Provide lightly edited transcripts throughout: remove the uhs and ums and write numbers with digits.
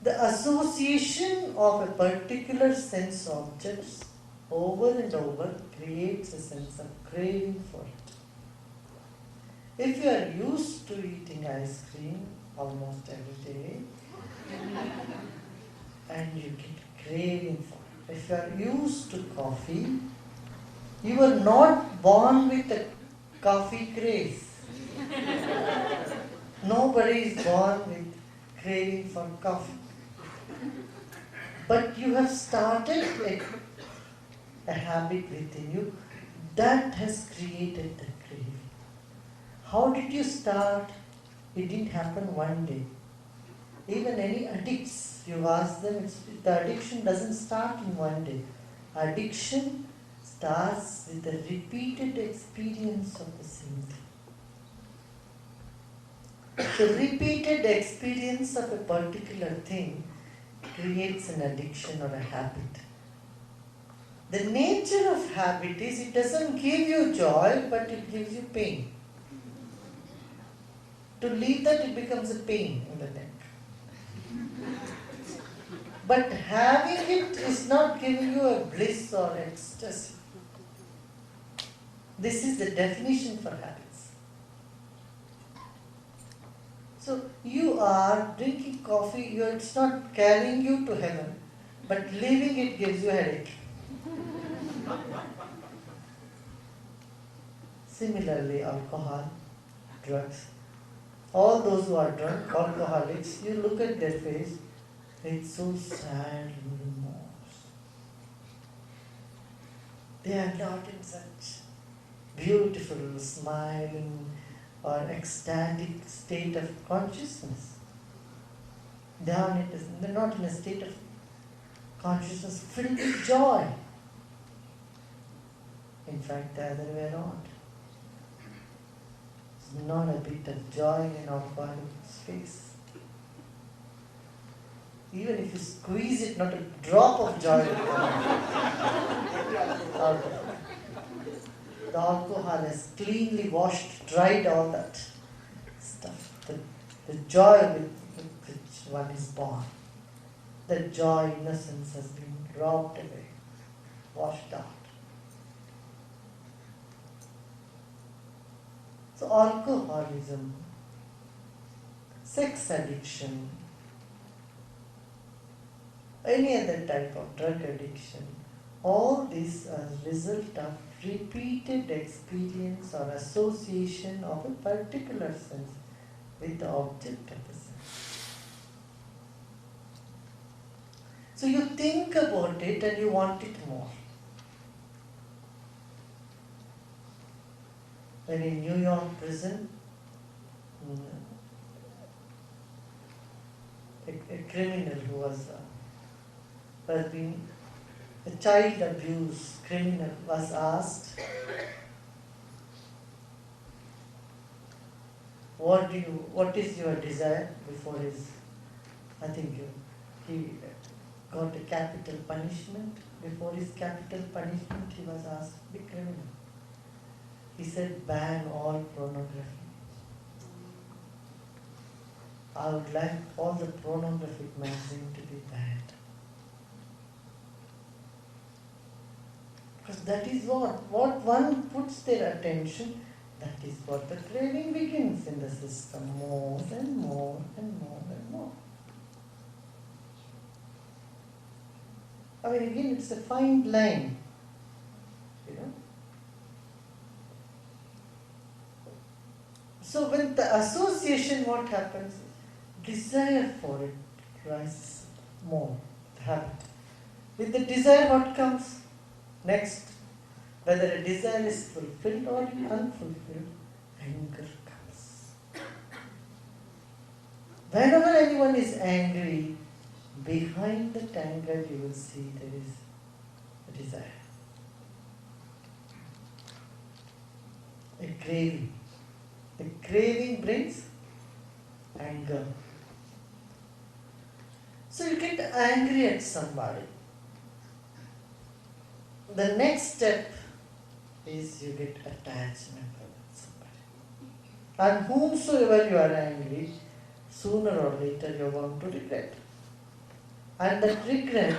The association of a particular sense objects over and over creates a sense of craving for it. If you are used to eating ice cream almost every day and you get craving for it, if you are used to coffee, you were not born with a coffee craze. Nobody is born with craving for coffee. But you have started a habit within you that has created the craving. How did you start? It didn't happen one day. Even any addicts, you ask them, the addiction doesn't start in one day. Addiction starts with the repeated experience of the same thing. The repeated experience of a particular thing creates an addiction or a habit. The nature of habit is it doesn't give you joy, but it gives you pain. To leave that, it becomes a pain in the neck. But having it is not giving you a bliss or ecstasy. This is the definition for habits. So you are drinking coffee, it's not carrying you to heaven, but leaving it gives you a headache. Similarly, alcohol, drugs. All those who are drunk, alcoholics, you look at their face, it's so sad and remorse. They are not in such beautiful, smiling, or ecstatic state of consciousness. They're not in a state of consciousness filled with joy. In fact, the other way around. There's not a bit of joy in alcoholic's face. Even if you squeeze it, not a drop of joy will come out. The alcohol has cleanly washed, dried all that stuff. The joy with which one is born. The joy, innocence has been robbed away, washed out. So alcoholism, sex addiction, any other type of drug addiction, all these are result of repeated experience or association of a particular sense with the object of the sense. So you think about it and you want it more. When in New York prison, a criminal who has been a child abuse criminal was asked, what is your desire before he got a capital punishment. Before his capital punishment, he was asked to be criminal. He said, ban all pornography. I would like all the pornographic magazines to be banned. Because that is what one puts their attention, that is what the craving begins in the system, more and more and more and more. I mean, again, it's a fine line, So when the association, what happens? Desire for it rises more, the habit. With the desire, what comes next? Whether a desire is fulfilled or unfulfilled, anger comes. Whenever anyone is angry, behind that anger you will see there is a desire, a craving. The craving brings anger. So you get angry at somebody. The next step is you get attachment with somebody. And whomsoever you are angry, sooner or later you are going to regret. And that regret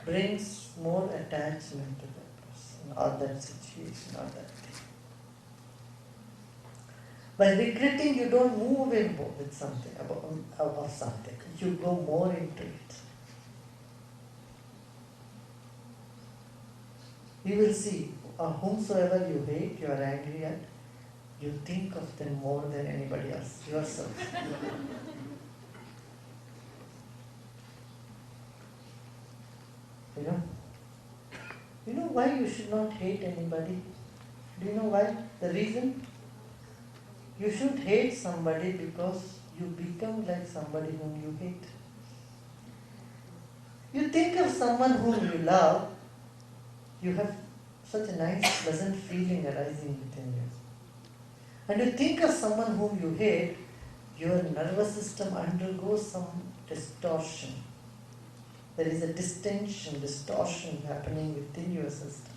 brings more attachment to that person or that situation or that thing. By regretting, you don't move away with something, of something. You go more into it. You will see, whomsoever you hate, you are angry at, you think of them more than anybody else, yourself. You know? You know why you should not hate anybody? Do you know why? The reason? You should hate somebody because you become like somebody whom you hate. You think of someone whom you love, you have such a nice, pleasant feeling arising within you. And you think of someone whom you hate, your nervous system undergoes some distortion. There is a distortion happening within your system.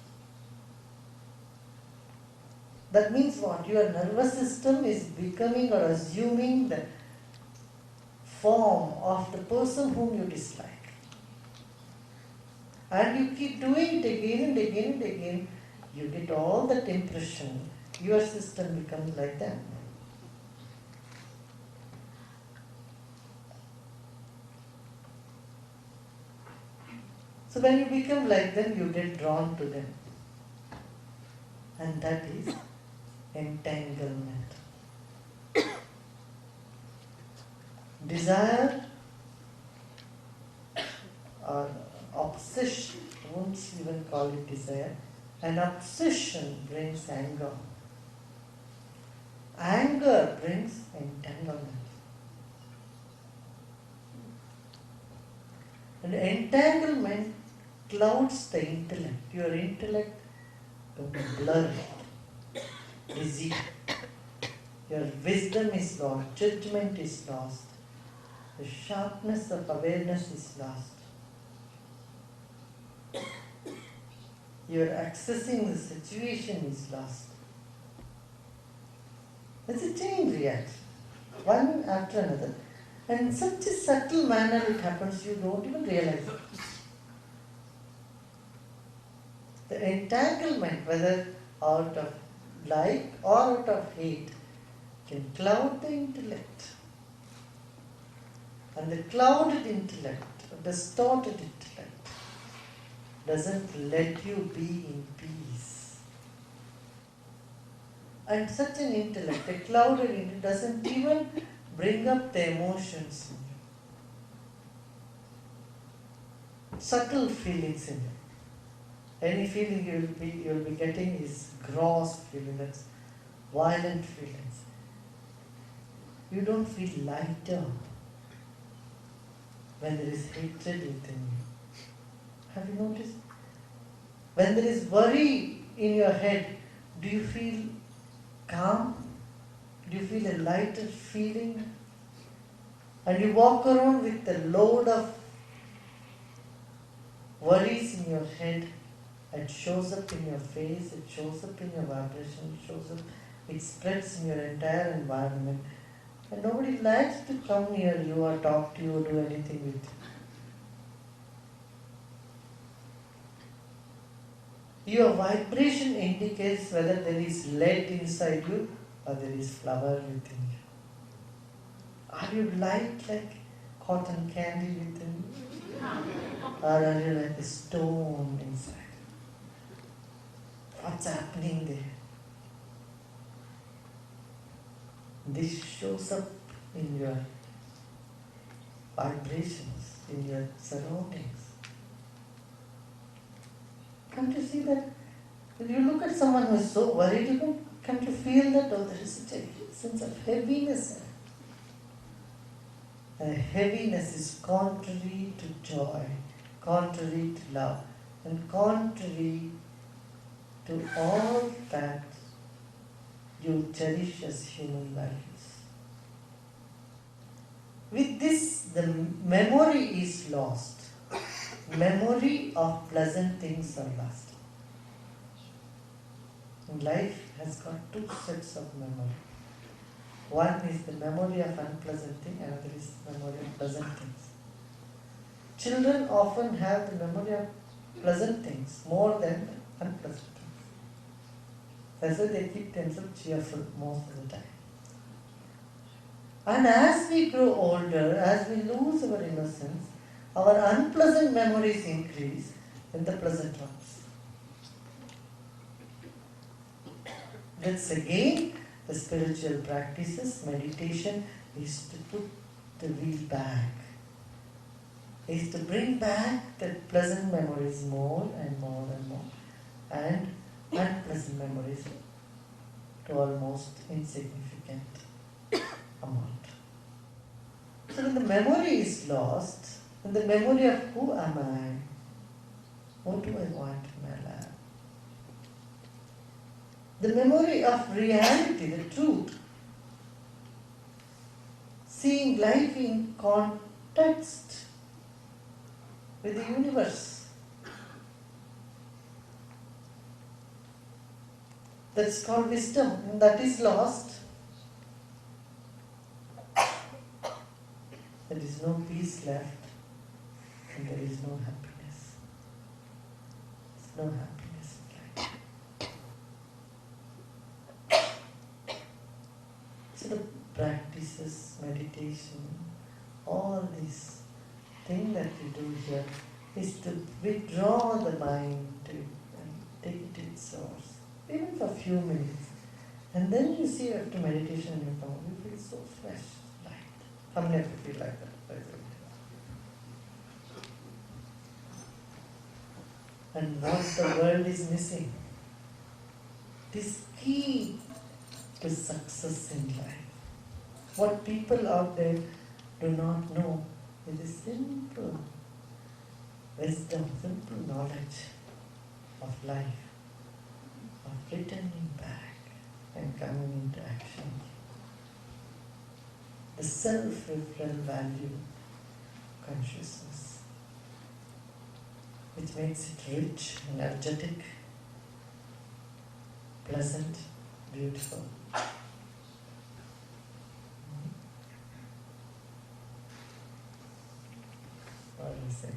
That means what? Your nervous system is becoming or assuming the form of the person whom you dislike. And you keep doing it again and again and again, you get all that impression. Your system becomes like that. So when you become like them, you get drawn to them. And that is entanglement. Desire or obsession, I won't even call it desire, an obsession brings anger. Anger brings entanglement. And entanglement clouds the intellect. Your intellect becomes blurry, dizzy. Your wisdom is lost, judgment is lost, the sharpness of awareness is lost. Your accessing the situation is lost. It's a chain reaction, one after another. And in such a subtle manner it happens, you don't even realize it. The entanglement, whether out of like or out of hate, can cloud the intellect. And the clouded intellect, distorted intellect, doesn't let you be in peace. And such an intellect, a clouded intellect, doesn't even bring up the emotions in you. Subtle feelings in you. Any feeling you'll be getting is gross feeling, that's violent feelings. You don't feel lighter when there is hatred within you. Have you noticed? When there is worry in your head, do you feel calm? Do you feel a lighter feeling? And you walk around with a load of worries in your head. It shows up in your face, it shows up in your vibration, it shows up, it spreads in your entire environment. And nobody likes to come near you or talk to you or do anything with you. Your vibration indicates whether there is lead inside you or there is flower within you. Are you light like cotton candy within you? Or are you like a stone inside? What's happening there? This shows up in your vibrations, in your surroundings. Can't you see that? When you look at someone who is so worried, can't you feel that? Oh, there is such a sense of heaviness. And heaviness is contrary to joy, contrary to love, and contrary to all that you cherish as human values. With this, the memory is lost. Memory of pleasant things are lost. And life has got two sets of memory. One is the memory of unpleasant things, another is the memory of pleasant things. Children often have the memory of pleasant things more than unpleasant things. That's why they keep themselves cheerful most of the time. And as we grow older, as we lose our innocence, our unpleasant memories increase than the pleasant ones. That's again the spiritual practices, meditation is to put the wheel back. Is to bring back the pleasant memories more and more and more, and unpleasant memories to almost insignificant amount. So when the memory is lost, when the memory of who am I, what do I want in my life, the memory of reality, the truth, seeing life in context with the universe. That's called wisdom, and that is lost. There is no peace left, and there is no happiness. There's no happiness in life. So the practices, meditation, all these things that we do here is to withdraw the mind and take it to its source, even for a few minutes. And then you see after meditation you come, you feel so fresh, light. How many of you feel like that? And what the world is missing, this key to success in life. What people out there do not know is a simple wisdom, simple knowledge of life, of returning back and coming into action. The self-referral value consciousness, which makes it rich, energetic, pleasant, beautiful. What do you say?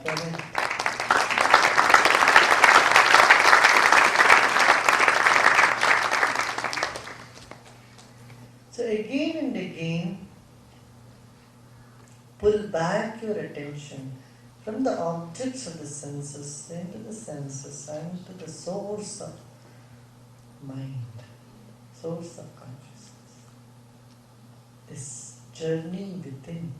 Correct. So again and again, pull back your attention from the objects of the senses into the senses and to the source of mind, source of consciousness. This journey within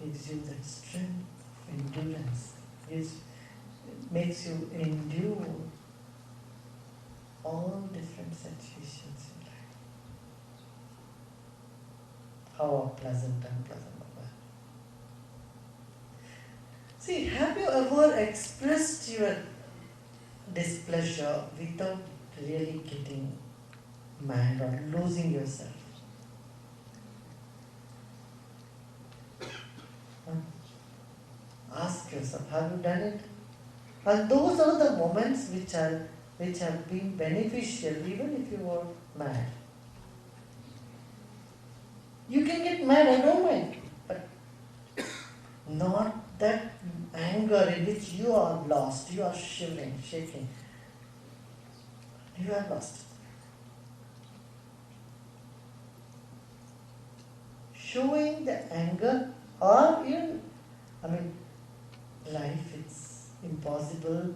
gives you that strength of endurance, it makes you endure all different situations in life. How pleasant and unpleasant are they? See, have you ever expressed your displeasure without really getting mad or losing yourself? Ask yourself, have you done it? And those are the moments which have been beneficial, even if you were mad. You can get mad, I don't mind, but not that anger in which you are lost, you are shivering, shaking. You are lost. Showing the anger, or even, life, it's impossible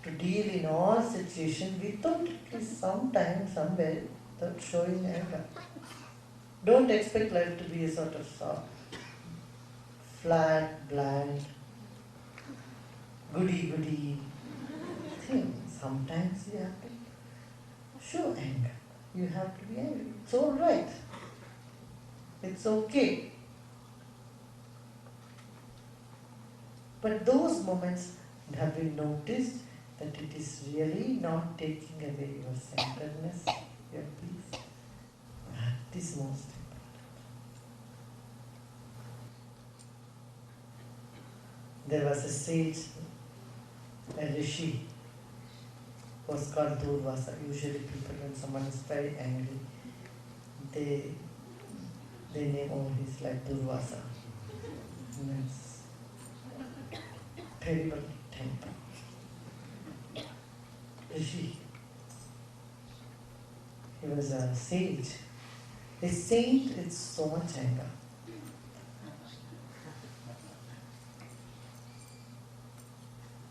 to deal in all situations without at least some time, somewhere, without showing anger. Don't expect life to be a sort of flat, bland, goody-goody thing. Sometimes you have to show anger. You have to be angry. It's all right. It's okay. But those moments have been noticed that it is really not taking away your centeredness, your peace. That is most important. There was a sage, a rishi, was called Durvasa. Usually people, when someone is very angry, they They name, oh, he's like Durvasa. Means terrible temper. Rishi. He was a sage. A saint is so much anger.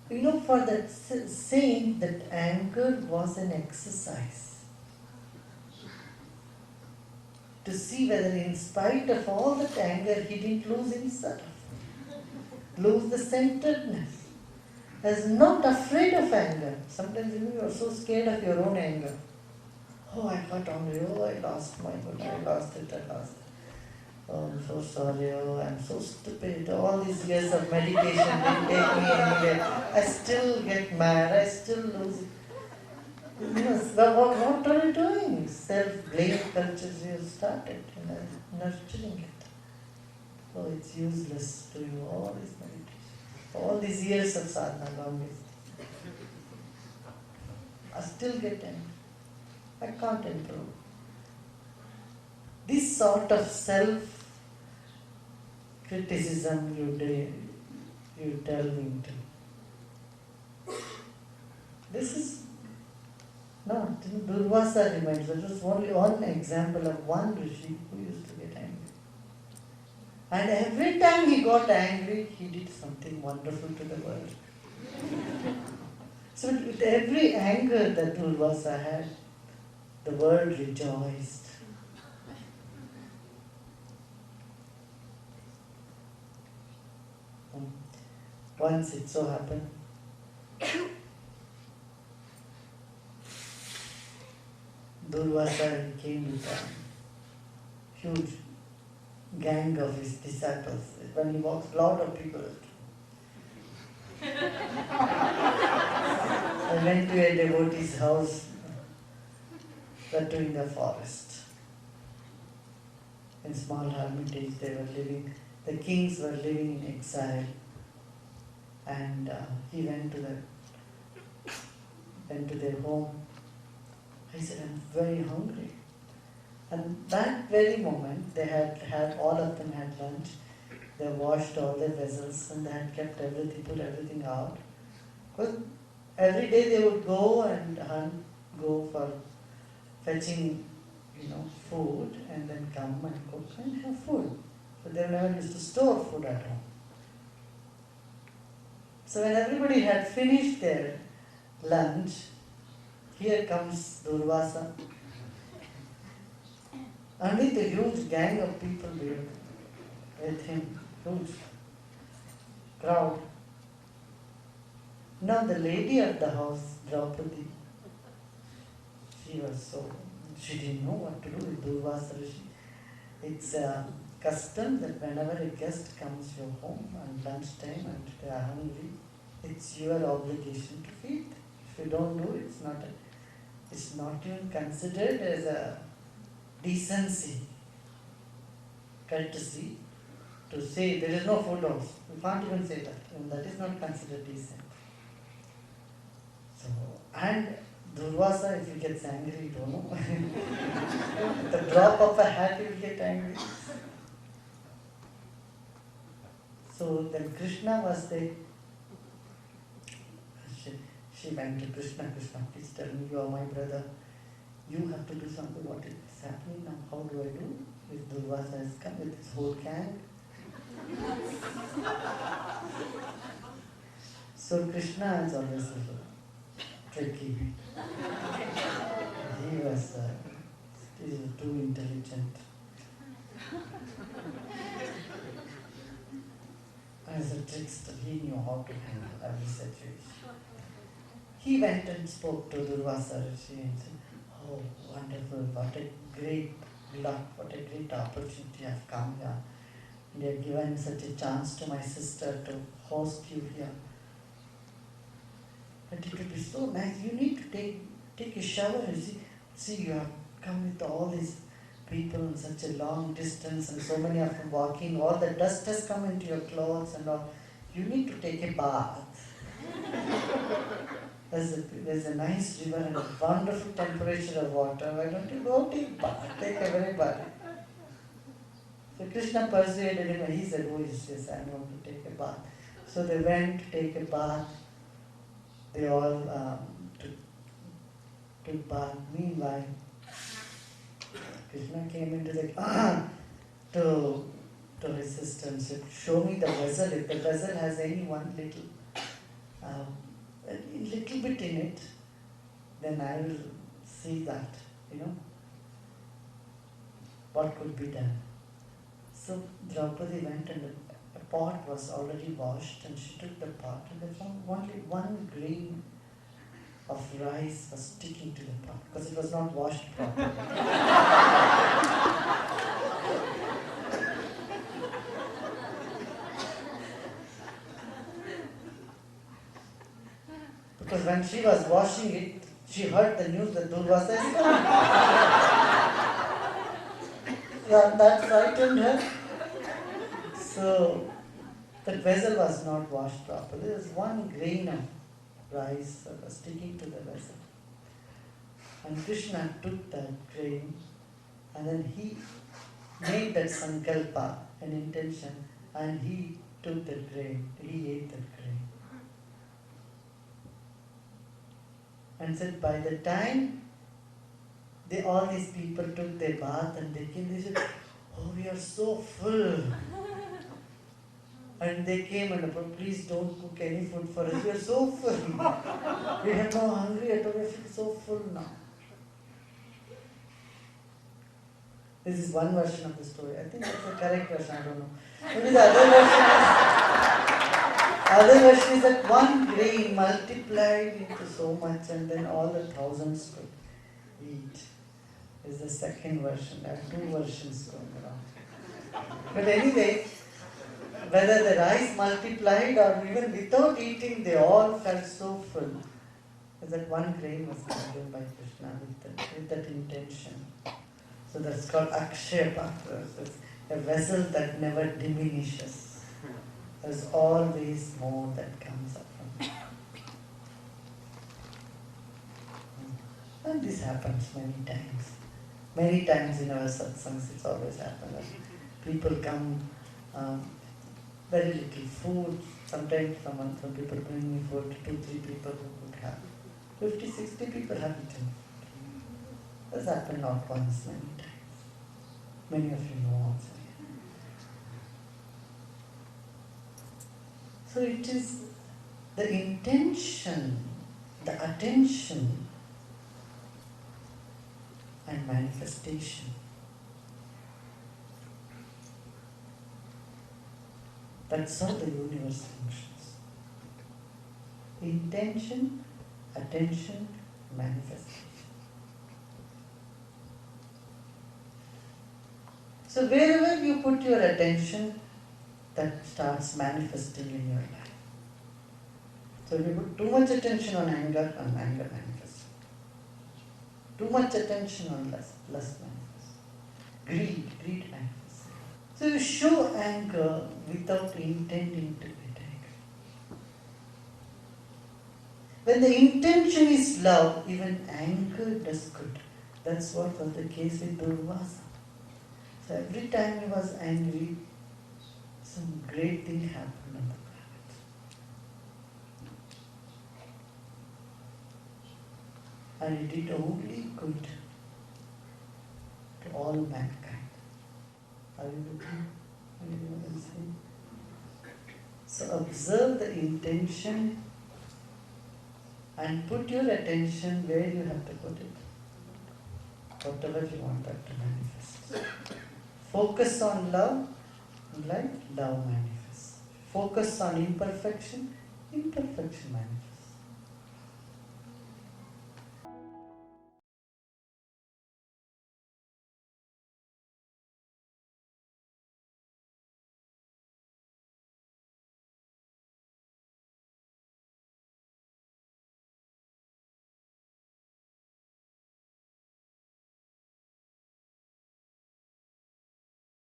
You know, for that saint, that anger was an exercise. To see whether in spite of all that anger, he didn't lose himself, lose the centeredness. He was not afraid of anger. Sometimes you are so scared of your own anger. Oh, I got angry. Oh, I lost my good. I lost it. Oh, I'm so sorry. Oh, I'm so stupid. All these years of meditation didn't take me anywhere. I still get mad. I still lose it. Yes, but what are you doing? Self-blame cultures you started, nurturing it. Oh, it's useless to you, all this meditation. All these years of sadhana long is. I still get angry. I can't improve. This sort of self-criticism you delve into. This is not, Durvasa reminds us, just only one example of one rishi who used to get angry. And every time he got angry, he did something wonderful to the world. So with every anger that Durvasa had, the world rejoiced. Once it so happened, Durvasa came with a huge gang of his disciples. When he walks, a lot of people. I went to a devotee's house, that too in the forest. In small hermitage they were living. The kings were living in exile. And he went to their home. I said, I'm very hungry. And that very moment, they had all of them had lunch. They washed all their vessels and they had kept everything, put everything out. Because every day they would go and go for fetching, food and then come and cook and have food. So they never used to store food at home. So when everybody had finished their lunch, here comes Durvasa. And with a huge gang of people with him, huge crowd. Now the lady of the house, Draupadi, she didn't know what to do with Durvasa. It's a custom that whenever a guest comes to your home at lunchtime and they are hungry, it's your obligation to feed. If you don't do it, it's not even considered as a decency, courtesy to say there is no food also. You can't even say that. And that is not considered decent. So, and Durvasa, if he gets angry, you don't know. At the drop of a hat, he will get angry. So then Krishna was there. She went to Krishna, please tell me, you are my brother. You have to do something. What is happening now? How do I do? If Durvasa has come with his whole gang. So Krishna is always a little tricky. He was too intelligent. As a trickster, he knew how to handle every situation. He went and spoke to Durvasa Rishi and said, oh, wonderful, what a great luck, what a great opportunity I've come here. And you have given such a chance to my sister to host you here. But it would be so nice. You need to take a shower. See, you have come with all these people in such a long distance and so many of them walking. All the dust has come into your clothes and all. You need to take a bath. There's a nice river and a wonderful temperature of water. Why don't you go take a bath? Take a very bath. So Krishna persuaded him and he said, oh yes, I want to take a bath. So they went to take a bath. They all took bath. Meanwhile, Krishna came into the to his sister and said, show me the vessel. If the vessel has any one little bit in it, then I will see that, what could be done. So Draupadi went and a pot was already washed and she took the pot and they found only one grain of rice was sticking to the pot because it was not washed properly. Because when she was washing it, she heard the news that Durvasa is coming. That frightened her. So, the vessel was not washed properly. There was one grain of rice that was sticking to the vessel. And Krishna took that grain and then he made that sankalpa, an intention, and he took that grain, he ate that grain. And said by the time all these people took their bath and they came, they said, oh, we are so full. And they came and said, please don't cook any food for us. We are so full. We are no hungry at all. We are so full now. This is one version of the story. I think that's the correct version. I don't know. Maybe the other version is that one grain multiplied into so much and then all the thousands could eat. Is the second version. There are two versions going around. But anyway, whether the rice multiplied or even without eating, they all felt so full. That one grain was given by Krishna with that intention. So that's called Akshaya Patra. It's a vessel that never diminishes. There's always more that comes up from it. And this happens many times. Many times in our satsangs it's always happened. People come, very little food. Sometimes some people bring me food, 2-3 people who could have. 50-60 people have eaten. That's happened not once, many times. Many of you know also. So it is the intention, the attention and manifestation. That's how the universe functions. Intention, attention, manifestation. So wherever you put your attention, that starts manifesting in your life. So if you put too much attention on anger manifests. Too much attention on lust manifests. Greed manifests. So you show anger without intending to get angry. When the intention is love, even anger does good. That's what was the case with Durvasa. So every time he was angry, some great thing happened on the planet. And he did only good to all mankind. Are you with me? Are you what I'm saying? So observe the intention and put your attention where you have to put it. Whatever you want that to manifest. Focus on love, like love manifests. Focus on imperfection, imperfection manifests.